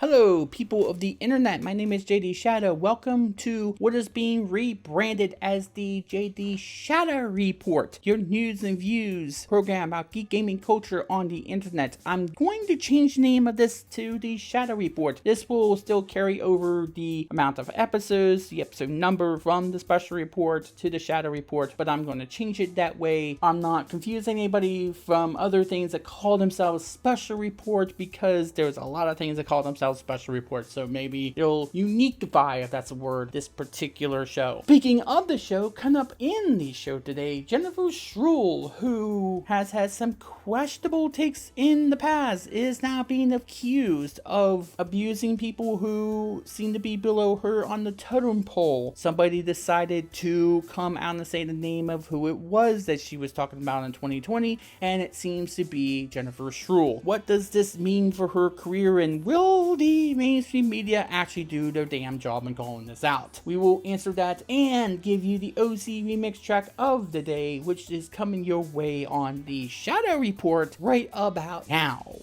Hello, people of the internet. My name is JD Shadow. Welcome to what is being rebranded as the JD Shadow Report, your news and views program about geek gaming culture on the internet. I'm going to change the name of this to the Shadow Report. This will still carry over the amount of episodes, the episode number from the special report to the Shadow Report, but I'm going to change it that way I'm not confusing anybody from other things that call themselves special report, because there's a lot of things that call themselves special reports, so maybe it'll uniquify, if that's a word, this particular show. Speaking of the show, coming up in the show today, Jennifer Scheurle, who has had some questionable takes in the past, is now being accused of abusing people who seem to be below her on the totem pole. Somebody decided to come out and say the name of who it was that she was talking about in 2020, and it seems to be Jennifer Scheurle. What does this mean for her career, and will the mainstream media actually do their damn job in calling this out? We will answer that and give you the OCRemix track of the day, which is coming your way on the Shadow Report right about now.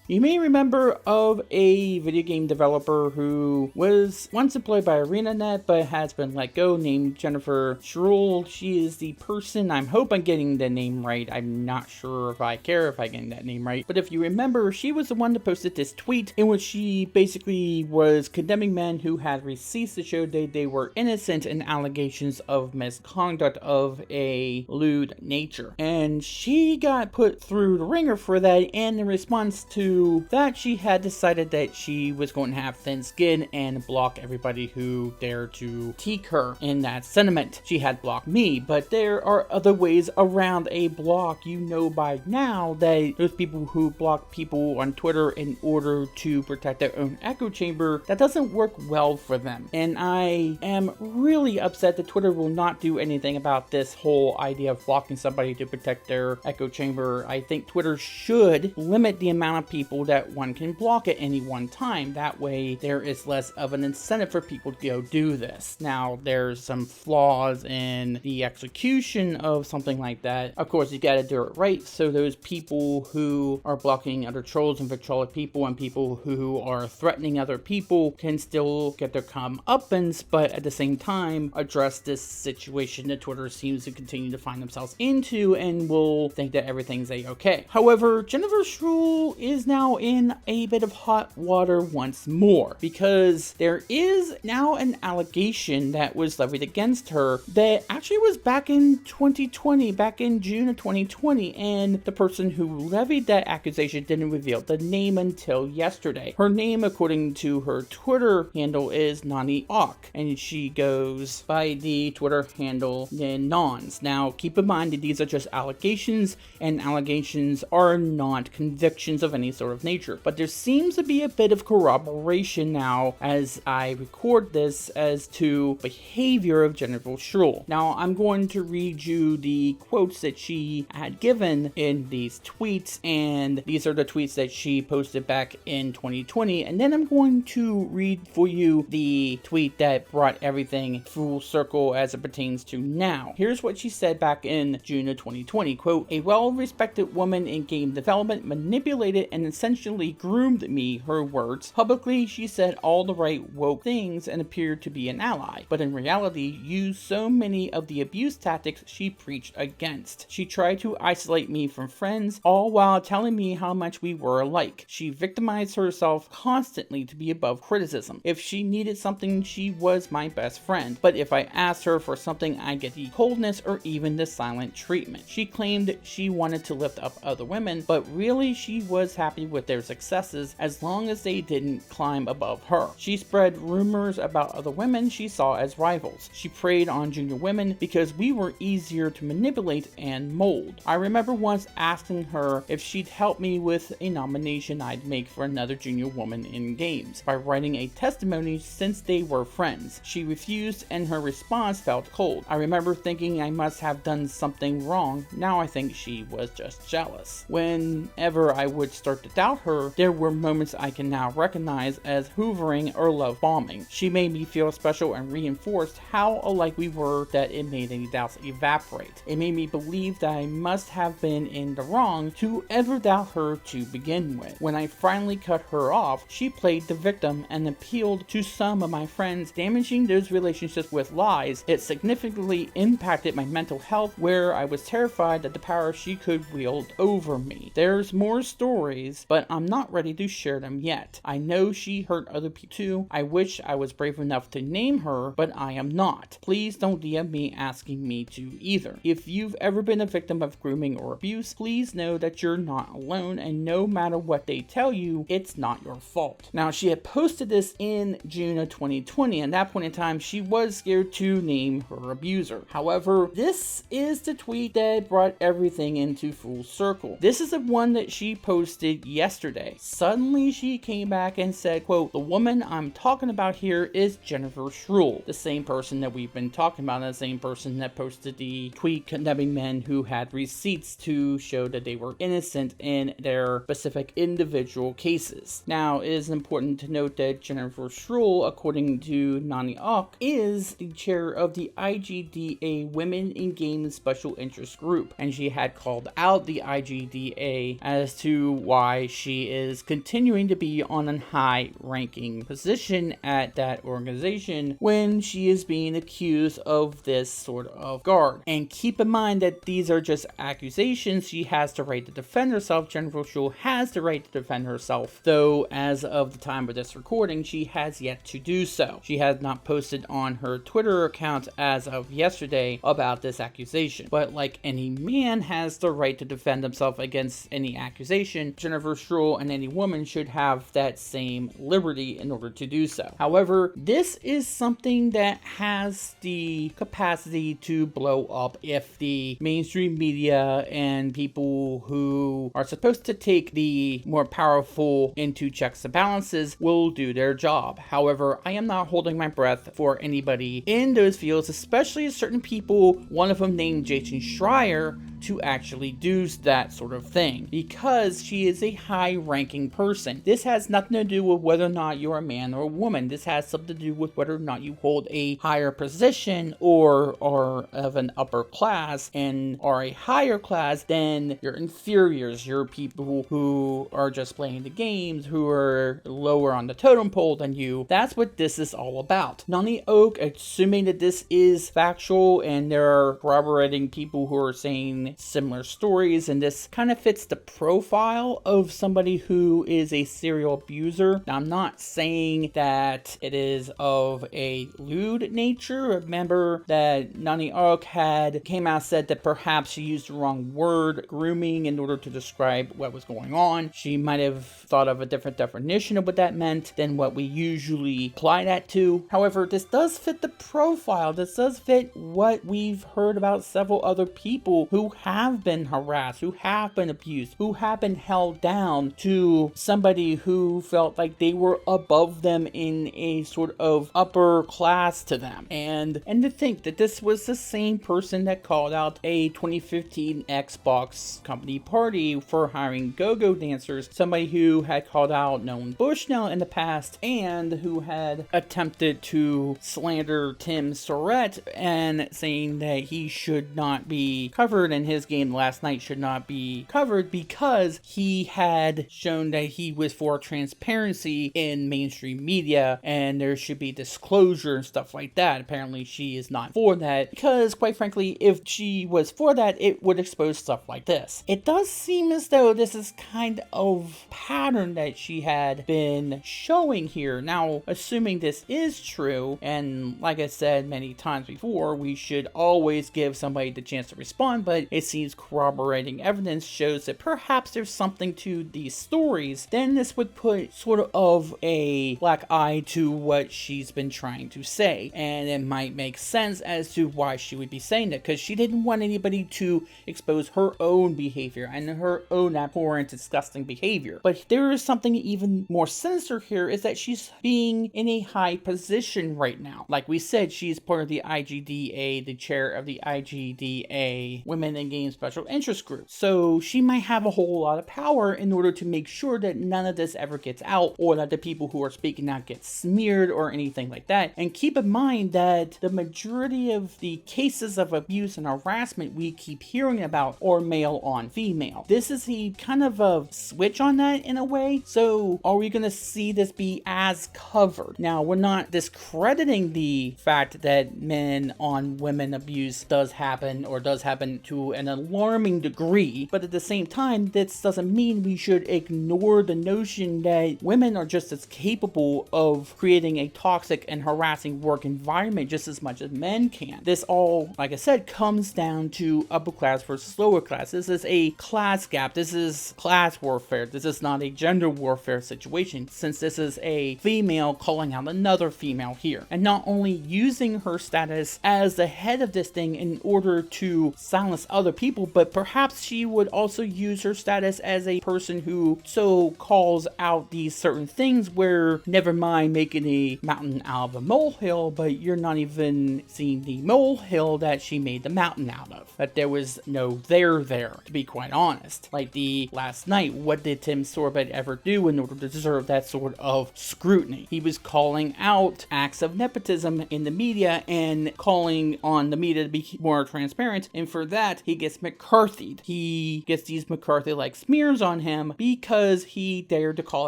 You may remember of a video game developer who was once employed by ArenaNet but has been let go, named Jennifer Scheurle. She is the person, I hope I'm getting the name right, I'm not sure if I care if I'm getting that name right, but if you remember, she was the one that posted this tweet in which she basically was condemning men who had receipts that showed they were innocent in allegations of misconduct of a lewd nature. And she got put through the ringer for that, and in response to that, she had decided that she was going to have thin skin and block everybody who dared to critique her in that sentiment. She had blocked me, but there are other ways around a block. You know by now that those people who block people on Twitter in order to protect their own echo chamber, that doesn't work well for them. And I am really upset that Twitter will not do anything about this whole idea of blocking somebody to protect their echo chamber. I think Twitter should limit the amount of people that one can block at any one time. That way there is less of an incentive for people to go do this. Now, there's some flaws in the execution of something like that. Of course, you gotta do it right, so those people who are blocking other trolls and vitriolic people and people who are threatening other people can still get their comeuppance, but at the same time address this situation that Twitter seems to continue to find themselves into and will think that everything's a-okay. However, Jennifer Scheurle is now in a bit of hot water once more, because there is now an allegation that was levied against her that actually was back in 2020, back in June of 2020, and the person who levied that accusation didn't reveal the name until yesterday. Her name, according to her Twitter handle, is Nani Ock, and she goes by the Twitter handle Nons. Now, keep in mind that these are just allegations, and allegations are not convictions of any sort of nature, but there seems to be a bit of corroboration now as I record this as to behavior of Jennifer Scheurle. Now, I'm going to read you the quotes that she had given in these tweets, and these are the tweets that she posted back in 2020, and then I'm going to read for you the tweet that brought everything full circle as it pertains to now. Here's what she said back in June of 2020, quote, "A well-respected woman in game development manipulated and essentially groomed me," her words. "Publicly, she said all the right woke things and appeared to be an ally, but in reality used so many of the abuse tactics she preached against. She tried to isolate me from friends, all while telling me how much we were alike. She victimized herself constantly to be above criticism. If she needed something, she was my best friend, but if I asked her for something, I get the coldness or even the silent treatment. She claimed she wanted to lift up other women, but really she was happy with their successes as long as they didn't climb above her. She spread rumors about other women she saw as rivals. She preyed on junior women because we were easier to manipulate and mold. I remember once asking her if she'd help me with a nomination I'd make for another junior woman in games by writing a testimony since they were friends. She refused and her response felt cold. I remember thinking I must have done something wrong. Now I think she was just jealous. Whenever I would start to doubt her, there were moments I can now recognize as hoovering or love bombing. She made me feel special and reinforced how alike we were that it made any doubts evaporate. It made me believe that I must have been in the wrong to ever doubt her to begin with. When I finally cut her off, she played the victim and appealed to some of my friends, damaging those relationships with lies. It significantly impacted my mental health, where I was terrified that the power she could wield over me. There's more stories, but I'm not ready to share them yet. I know she hurt other people too. I wish I was brave enough to name her, but I am not. Please don't DM me asking me to either. If you've ever been a victim of grooming or abuse, please know that you're not alone, and no matter what they tell you, it's not your fault. Now, she had posted this in June of 2020, and at that point in time, she was scared to name her abuser. However, this is the tweet that brought everything into full circle. This is the one that she posted yesterday. Suddenly, she came back and said, quote, "The woman I'm talking about here is Jennifer Scheurle," the same person that we've been talking about, and the same person that posted the tweet condemning men who had receipts to show that they were innocent in their specific individual cases. Now, it is important to note that Jennifer Scheurle, according to Nani Ok, is the chair of the IGDA Women in Games Special Interest Group, and she had called out the IGDA as to why she is continuing to be on a high-ranking position at that organization when she is being accused of this sort of guard. And keep in mind that these are just accusations. She has the right to defend herself. Jennifer Scheurle has the right to defend herself, though as of the time of this recording, she has yet to do so. She has not posted on her Twitter account as of yesterday about this accusation. But like any man has the right to defend himself against any accusation, Jennifer Scheurle and any woman should have that same liberty in order to do so. However, this is something that has the capacity to blow up if the mainstream media and people who are supposed to take the more powerful into checks and balances will do their job. However, I am not holding my breath for anybody in those fields, especially certain people, one of them named Jason Schreier, to actually do that sort of thing, because she is a high-ranking person. This has nothing to do with whether or not you're a man or a woman. This has something to do with whether or not you hold a higher position or are of an upper class and are a higher class than your inferiors, your people who are just playing the games, who are lower on the totem pole than you. That's what this is all about. Nani Ok, assuming that this is factual and there are corroborating people who are saying similar stories, and this kind of fits the profile of somebody who is a serial abuser. Now, I'm not saying that it is of a lewd nature. Remember that Nani Ok came out and said that perhaps she used the wrong word, grooming, in order to describe what was going on. She might have thought of a different definition of what that meant than what we usually apply that to. However, this does fit the profile. This does fit what we've heard about several other people who have been harassed, who have been abused, who have been held down to somebody who felt like they were above them in a sort of upper class to them. And to think that this was the same person that called out a 2015 Xbox company party for hiring go-go dancers, somebody who had called out Nolan Bushnell in the past, and who had attempted to slander Tim Surratt and saying that he should not be covered and his game last night should not be covered because he had shown that he was for transparency in mainstream media and there should be disclosure and stuff like that. Apparently she is not for that, because quite frankly, if she was for that, it would expose stuff like this. It does seem as though this is kind of pattern that she had been showing here. Now, assuming this is true, and like I said many times before, we should always give somebody the chance to respond, but it seems corroborating evidence shows that perhaps there's something to these stories, then this would put sort of a black eye to what she's been trying to say, and it might make sense as to why she would be saying that, because she didn't want anybody to expose her own behavior and her own abhorrent, disgusting behavior. But there is something even more sinister here, is that she's being in a high position right now. Like we said, she's part of the IGDA, the chair of the IGDA Women fighting game special interest groups. So she might have a whole lot of power in order to make sure that none of this ever gets out, or that the people who are speaking out get smeared or anything like that. And keep in mind that the majority of the cases of abuse and harassment we keep hearing about are male on female. This is a kind of a switch on that in a way. So are we going to see this be as covered? Now, we're not discrediting the fact that men on women abuse does happen, or does happen to an alarming degree, but at the same time, this doesn't mean we should ignore the notion that women are just as capable of creating a toxic and harassing work environment just as much as men can. This all, like I said, comes down to upper class versus lower class. This is a class gap. This is class warfare. This is not a gender warfare situation, since this is a female calling out another female here, and not only using her status as the head of this thing in order to silence other people, but perhaps she would also use her status as a person who so calls out these certain things where, never mind making a mountain out of a molehill, but you're not even seeing the molehill that she made the mountain out of. That there was no there, to be quite honest. Like the last night, what did Tim Sorbet ever do in order to deserve that sort of scrutiny? He was calling out acts of nepotism in the media and calling on the media to be more transparent, and for that, he gets McCarthy'd. He gets these McCarthy-like smears on him because he dared to call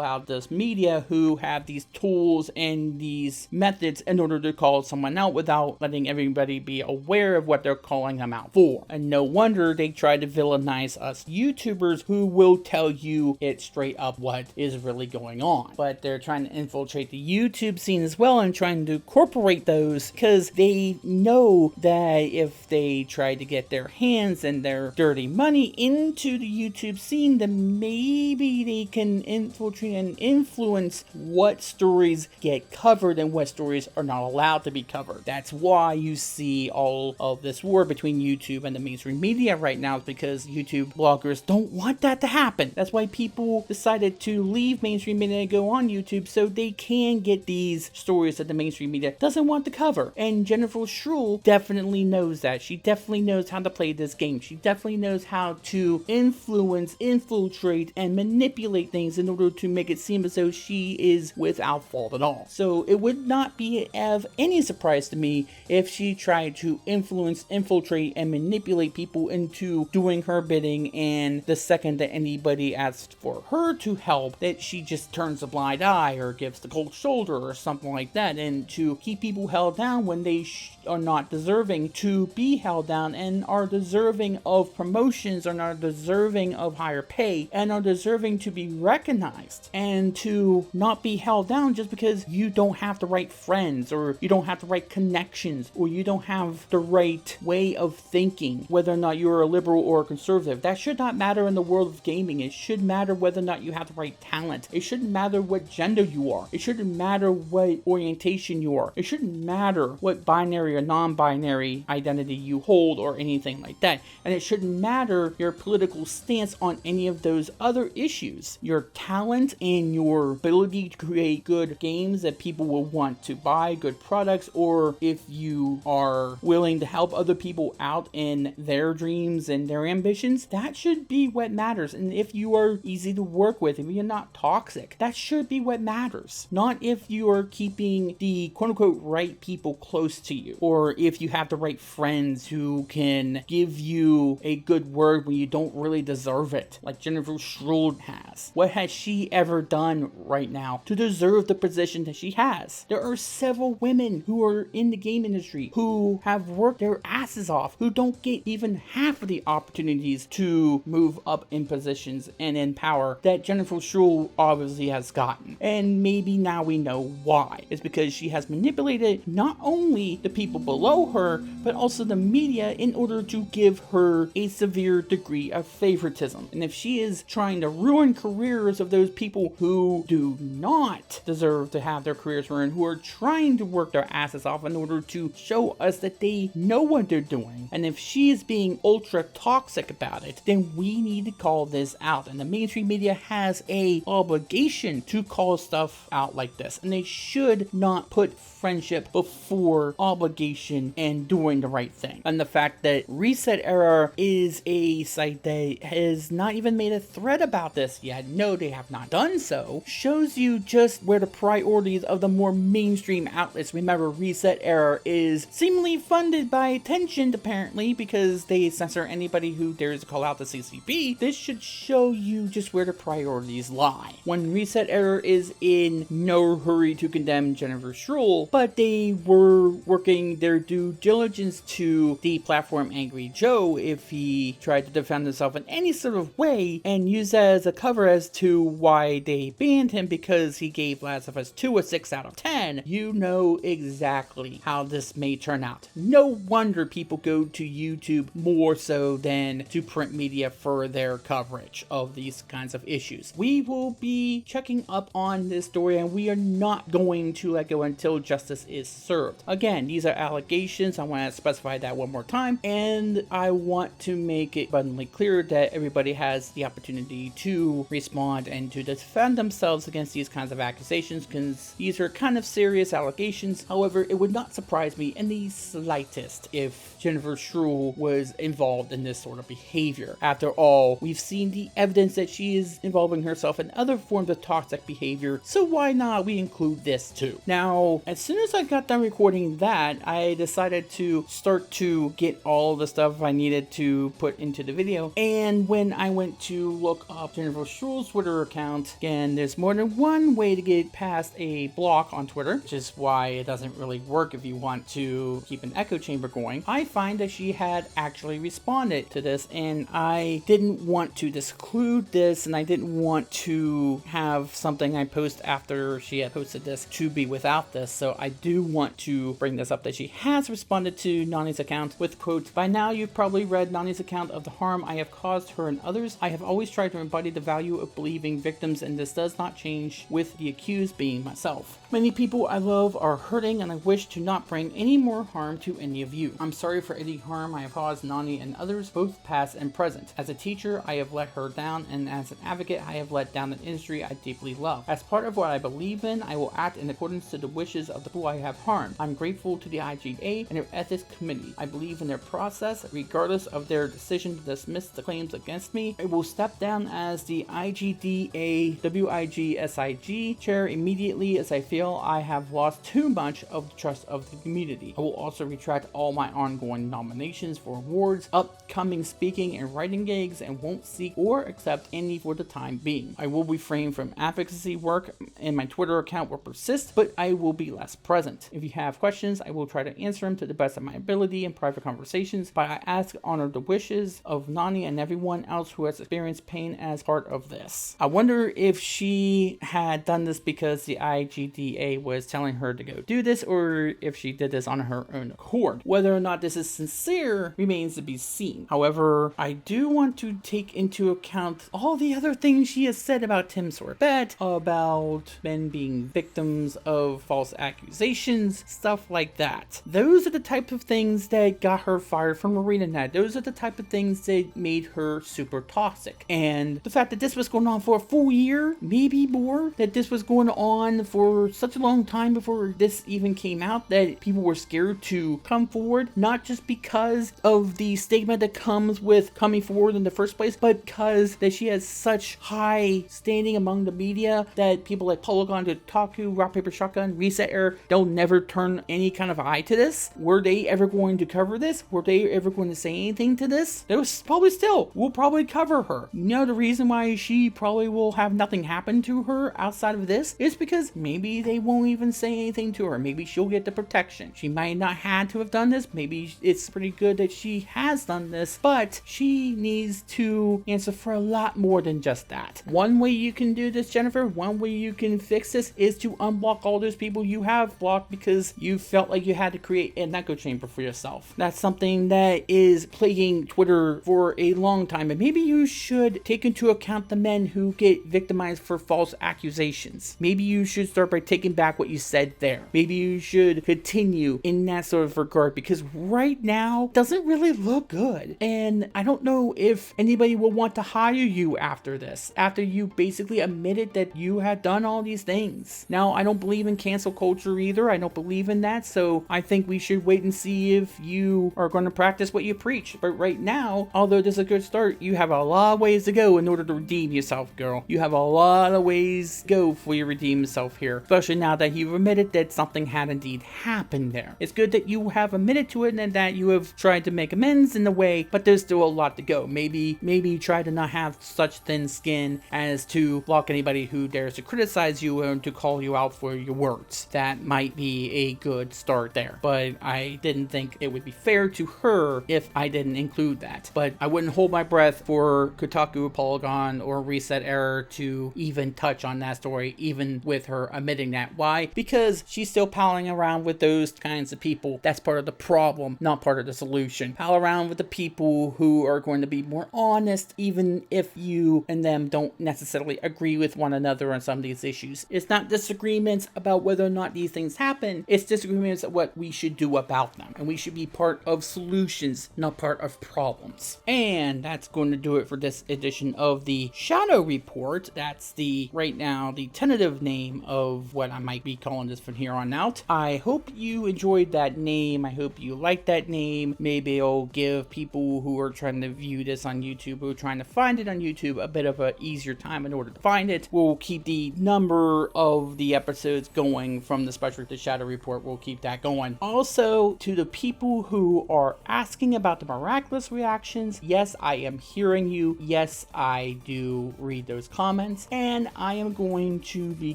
out this media who have these tools and these methods in order to call someone out without letting everybody be aware of what they're calling them out for. And no wonder they try to villainize us YouTubers who will tell you it straight up what is really going on. But they're trying to infiltrate the YouTube scene as well and trying to incorporate those because they know that if they try to get their hands and their dirty money into the YouTube scene, then maybe they can infiltrate and influence what stories get covered and what stories are not allowed to be covered. That's why you see all of this war between YouTube and the mainstream media right now, is because YouTube bloggers don't want that to happen. That's why people decided to leave mainstream media and go on YouTube, so they can get these stories that the mainstream media doesn't want to cover. And Jennifer Scheurle definitely knows that. She definitely knows how to play this game. She definitely knows how to influence, infiltrate, and manipulate things in order to make it seem as though she is without fault at all. So it would not be of any surprise to me if she tried to influence, infiltrate, and manipulate people into doing her bidding, and the second that anybody asks for her to help, that she just turns a blind eye or gives the cold shoulder or something like that, and to keep people held down when they are not deserving to be held down, and are deserving of promotions, are not deserving of higher pay, and are deserving to be recognized, and to not be held down just because you don't have the right friends, or you don't have the right connections, or you don't have the right way of thinking, whether or not you're a liberal or a conservative. That should not matter in the world of gaming. It should matter whether or not you have the right talent. It shouldn't matter what gender you are. It shouldn't matter what orientation you are. It shouldn't matter what binary or non-binary identity you hold or anything like that. And it shouldn't matter your political stance on any of those other issues. Your talent and your ability to create good games that people will want to buy, good products, or if you are willing to help other people out in their dreams and their ambitions, that should be what matters. And if you are easy to work with, if you're not toxic, that should be what matters. Not if you are keeping the quote-unquote right people close to you, or if you have the right friends who can give you a good word when you don't really deserve it, like Jennifer Scheurle has. What has she ever done right now to deserve the position that she has? There are several women who are in the game industry who have worked their asses off, who don't get even half of the opportunities to move up in positions and in power that Jennifer Scheurle obviously has gotten. And maybe now we know why. It's because she has manipulated not only the people below her, but also the media in order to give her a severe degree of favoritism. And if she is trying to ruin careers of those people who do not deserve to have their careers ruined, who are trying to work their asses off in order to show us that they know what they're doing, and if she is being ultra toxic about it, then we need to call this out. And the mainstream media has a obligation to call stuff out like this, and they should not put friendship before obligation and doing the right thing. And the fact that Reset Era is a site that has not even made a thread about this yet. No, they have not done so. Shows you just where the priorities of the more mainstream outlets. Remember, Reset Era is seemingly funded by Tencent, apparently, because they censor anybody who dares to call out the CCP. This should show you just where the priorities lie. When Reset Era is in no hurry to condemn Jennifer Scheurle, but they were working their due diligence to deplatform Angry Joe if he tried to defend himself in any sort of way, and use that as a cover as to why they banned him because he gave Last of Us 2 a 6 out of 10. You know exactly how this may turn out. No wonder people go to YouTube more so than to print media for their coverage of these kinds of issues. We will be checking up on this story, and we are not going to let go until justice is served. Again, these are allegations. I want to specify that one more time, and I want to make it abundantly clear that everybody has the opportunity to respond and to defend themselves against these kinds of accusations, because these are kind of serious allegations. However, it would not surprise me in the slightest if Jennifer Scheurle was involved in this sort of behavior. After all, we've seen the evidence that she is involving herself in other forms of toxic behavior, so why not we include this too? Now, as soon as I got done recording that, I decided to start to get all the stuff I needed to put into the video, and when I went to look up Jennifer Scheurle's Twitter account, again, there's more than one way to get past a block on Twitter, which is why it doesn't really work if you want to keep an echo chamber going. I find that she had actually responded to this, and I didn't want to disclude this, and I didn't want to have something I post after she had posted this to be without this, so I do want to bring this up that she has responded to Nani's account with quotes, "By now you've probably read Nani's account of the harm I have caused her and others. I have always tried to embody the value of believing victims, and this does not change with the accused being myself. Many people I love are hurting, and I wish to not bring any more harm to any of you. I'm sorry for any harm I have caused Nani and others, both past and present. As a teacher, I have let her down, and as an advocate, I have let down an industry I deeply love. As part of what I believe in, I will act in accordance to the wishes of the people I have harmed. I'm grateful to the IGA and their ethics committee. I believe in their process, regardless of their decision to dismiss the claims against me. I will step down as the IGDA WIGSIG chair immediately as I feel I have lost too much of the trust of the community. I will also retract all my ongoing nominations for awards, upcoming speaking and writing gigs, and won't seek or accept any for the time being. I will refrain from advocacy work, and my Twitter account will persist, but I will be less present. If you have questions, I will try to answer them to the best of my ability in private conversations, but I ask to honor the wishes of Nani and everyone else who has experienced pain as part of this." I wonder if she had done this because the IGDA was telling her to go do this, or if she did this on her own accord. Whether or not this is sincere remains to be seen. However, I do want to take into account all the other things she has said about Tim Sorbet, about men being victims of false accusations, stuff like that. Those are the type of things that got her fired from ArenaNet. Those are the type of things that made her super toxic. And the fact that this was going on for a full year, maybe more, that this was going on for such a long time before this even came out, that people were scared to come forward, not just because of the stigma that comes with coming forward in the first place, but because that she has such high standing among the media that people like Polygon, Kotaku, Rock Paper Shotgun, Reset Era, they'll never turn any kind of eye to this. Were they ever going to cover this? Were they ever going to say anything to this? They was probably still will probably cover her. You know, the reason why she probably will have nothing happen to her outside of this is because maybe they won't even say anything to her. Maybe she'll get the protection. She might not had to have done this. Maybe it's pretty good that she has done this, but she needs to answer for a lot more than just that. One way you can do this, Jennifer, one way you can fix this is to unblock all those people you have blocked because you felt like you had to create an echo chamber for yourself. That's something that is plaguing Twitter for a long time, and maybe you should take into account the men who get victimized for false accusations. Maybe you should start by taking back what you said there. Maybe you should continue in that sort of regard, because right now it doesn't really look good, and I don't know if anybody will want to hire you after this, after you basically admitted that you had done all these things. Now, I don't believe in cancel culture either. I don't believe in that, so I think we should wait and see if you are going to practice what you you preach. But right now, although this is a good start, you have a lot of ways to go in order to redeem yourself, girl. You have a lot of ways to go for you redeem yourself here, especially now that you've admitted that something had indeed happened there. It's good that you have admitted to it and that you have tried to make amends in a way, but there's still a lot to go. Maybe try to not have such thin skin as to block anybody who dares to criticize you and to call you out for your words. That might be a good start there, but I didn't think it would be fair to her if I didn't include that. But I wouldn't hold my breath for Kotaku, Polygon, or Reset Error to even touch on that story, even with her admitting that. Why? Because she's still palling around with those kinds of people. That's part of the problem, not part of the solution. Pal around with the people who are going to be more honest, even if you and them don't necessarily agree with one another on some of these issues. It's not disagreements about whether or not these things happen, it's disagreements of what we should do about them. And we should be part of solutions, not part of problems. And that's going to do it for this edition of the Shadow Report. That's right now, the tentative name of what I might be calling this from here on out. I hope you enjoyed that name. I hope you liked that name. Maybe it'll give people who are trying to view this on YouTube, who are trying to find it on YouTube, a bit of an easier time in order to find it. We'll keep the number of the episodes going from the Special the Shadow Report. We'll keep that going. Also, to the people who are asking about the Miraculous reactions, yes, I am hearing you. Yes, I do read those comments, and I am going to be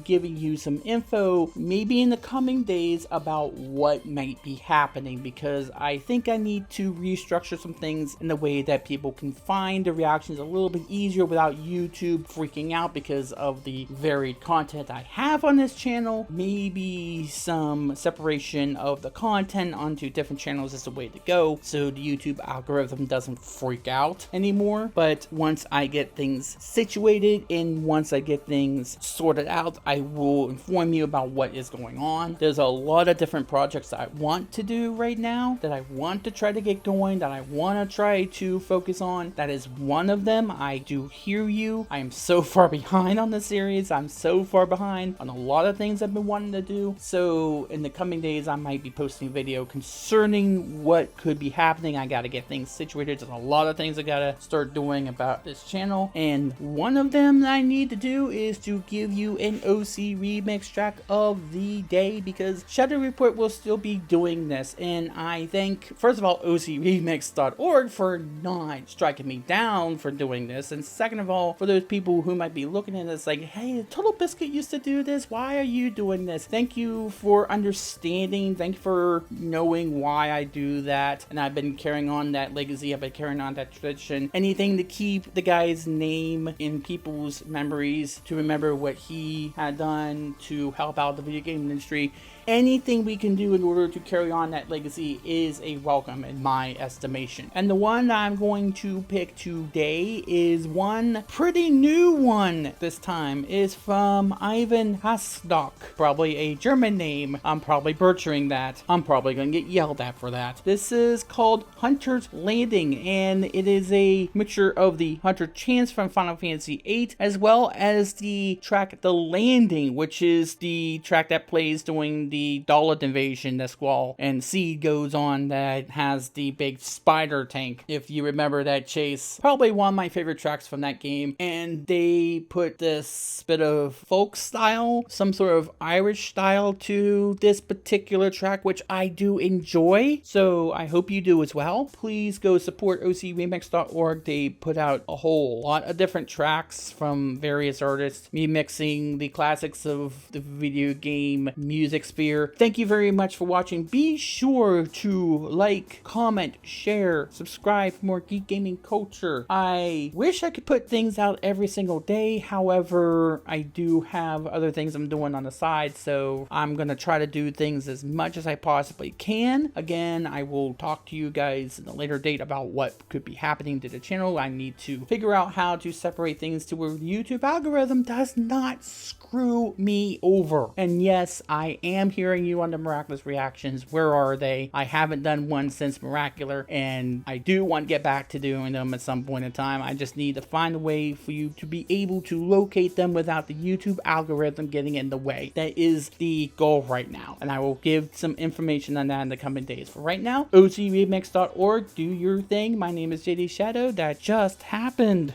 giving you some info maybe in the coming days about what might be happening, because I think I need to restructure some things in the way that people can find the reactions a little bit easier without YouTube freaking out because of the varied content I have on this channel. Maybe some separation of the content onto different channels is the way to go, so the YouTube algorithm doesn't freak out anymore. But once I get things situated and once I get things sorted out, I will inform you about what is going on. There's a lot of different projects I want to do right now, that I want to try to get going, that I want to try to focus on. That is one of them. I do hear you. I am so far behind on the series. I'm so far behind on a lot of things I've been wanting to do. So in the coming days, I might be posting a video concerning what could be happening. I got to get things situated. There's a lot of things I got to start doing about this channel, and one of them that I need to do is to give you an OCRemix track of the day, because Shadow Report will still be doing this. And I thank, first of all, OCRemix.org for not striking me down for doing this, and second of all, for those people who might be looking at this like, hey, Total Biscuit used to do this, why are you doing this? Thank you for understanding. Thank you for knowing why I do that, and I've been carrying on that legacy. I've been carrying on that tradition. Anything to keep the guy's name in people's memories, to remember what he had done to help out the video game industry. Anything we can do in order to carry on that legacy is a welcome in my estimation. And the one I'm going to pick today is one pretty new one this time. Is from Ivan Hasdock, probably a German name. I'm probably butchering that. I'm probably going to get yelled at for that. This is called Hunter's Landing, and it is a mixture of the Hunter chants from Final Fantasy VIII as well as the track The Landing, which is the track that plays during the Dalit invasion that Squall and Seed goes on, that has the big spider tank. If you remember that chase, probably one of my favorite tracks from that game. And they put this bit of folk style, some sort of Irish style to this particular track, which I do enjoy. So I hope you do as well. Please go support OCRemix.org. They put out a whole lot of different tracks from various artists, me mixing the classics of the video game music sphere. Thank you very much for watching. Be sure to like, comment, share, subscribe for more geek gaming culture. I wish I could put things out every single day. However, I do have other things I'm doing on the side, so I'm going to try to do things as much as I possibly can. Again, I will talk to you guys in a later date about what could be happening to the channel. I need to figure out how to separate things to where the YouTube algorithm does not screw me over. And yes, I am I'm hearing you on the Miraculous reactions. Where are they? I haven't done one since Miraculous, and I do want to get back to doing them at some point in time. I just need to find a way for you to be able to locate them without the YouTube algorithm getting in the way. That is the goal right now, and I will give some information on that in the coming days. For right now, OCRemix.org, do your thing. My name is JD Shadow. That just happened.